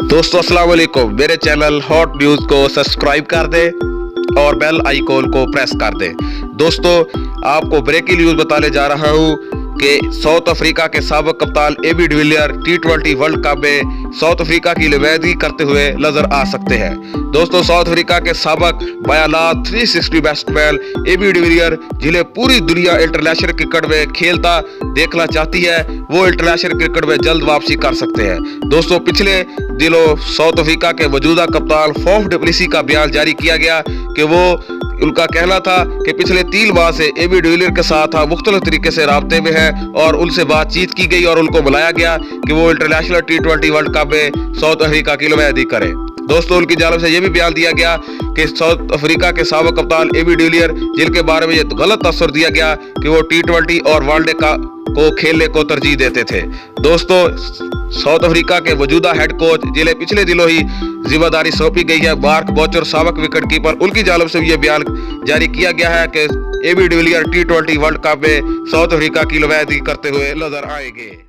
दोस्तों अस्सलाम वालेकुम, मेरे चैनल हॉट न्यूज़ को सब्सक्राइब कर दें और बेल आइकॉन को प्रेस कर दें। दोस्तों आपको ब्रेकिंग न्यूज़ बताने जा रहा हूं कि साउथ अफ्रीका के साबिक कप्तान AB de Villiers T20 World Cup में साउथ अफ्रीका की नुमाइंदगी करते हुए नजर आ सकते हैं। दोस्तों साउथ अफ्रीका के साबिक बायालात 360 बैट्समैन एबी डिविलियर जिन्हें पूरी दुनिया इंटरनेशनल क्रिकेट में खेलता देखना चाहती है, वो इंटरनेशनल क्रिकेट में जल्द वापसी कर सकते हैं। दोस्तों पिछले दिनों साउथ अफ्रीका के मौजूदा कप्तान फॉफ डु प्लेसिस का बयान जारी किया गया कि उनका कहना था कि पिछले 3 माह से एबी डिविलियर के साथ मुख्तलिफ तरीके से राब्ते में है और उनसे बातचीत की गई और उनको बुलाया गया कि वो इंटरनेशनल T20 वर्ल्ड कप में साउथ अफ्रीका की नुमाइंदगी करें। दोस्तों उनकी जानिब से यह भी बयान दिया गया कि साउथ अफ्रीका के साबिक कप्तान एबी डिविलियर जिनके बारे में ये गलत तस्वीर दिया गया कि वो T20 और वनडे को खेलने को तरजीह देते थे। दोस्तों साउथ अफ्रीका के मौजूदा हेड कोच जिन्हें पिछले दिनों ही जिम्मेदारी सौंपी गई है, मार्क बॉचर साबिक विकेट कीपर, उनकी जानिब से यह बयान जारी किया गया है कि AB de Villiers T20 World Cup में साउथ अफ्रीका की नुमाइंदगी करते हुए नजर आएंगे।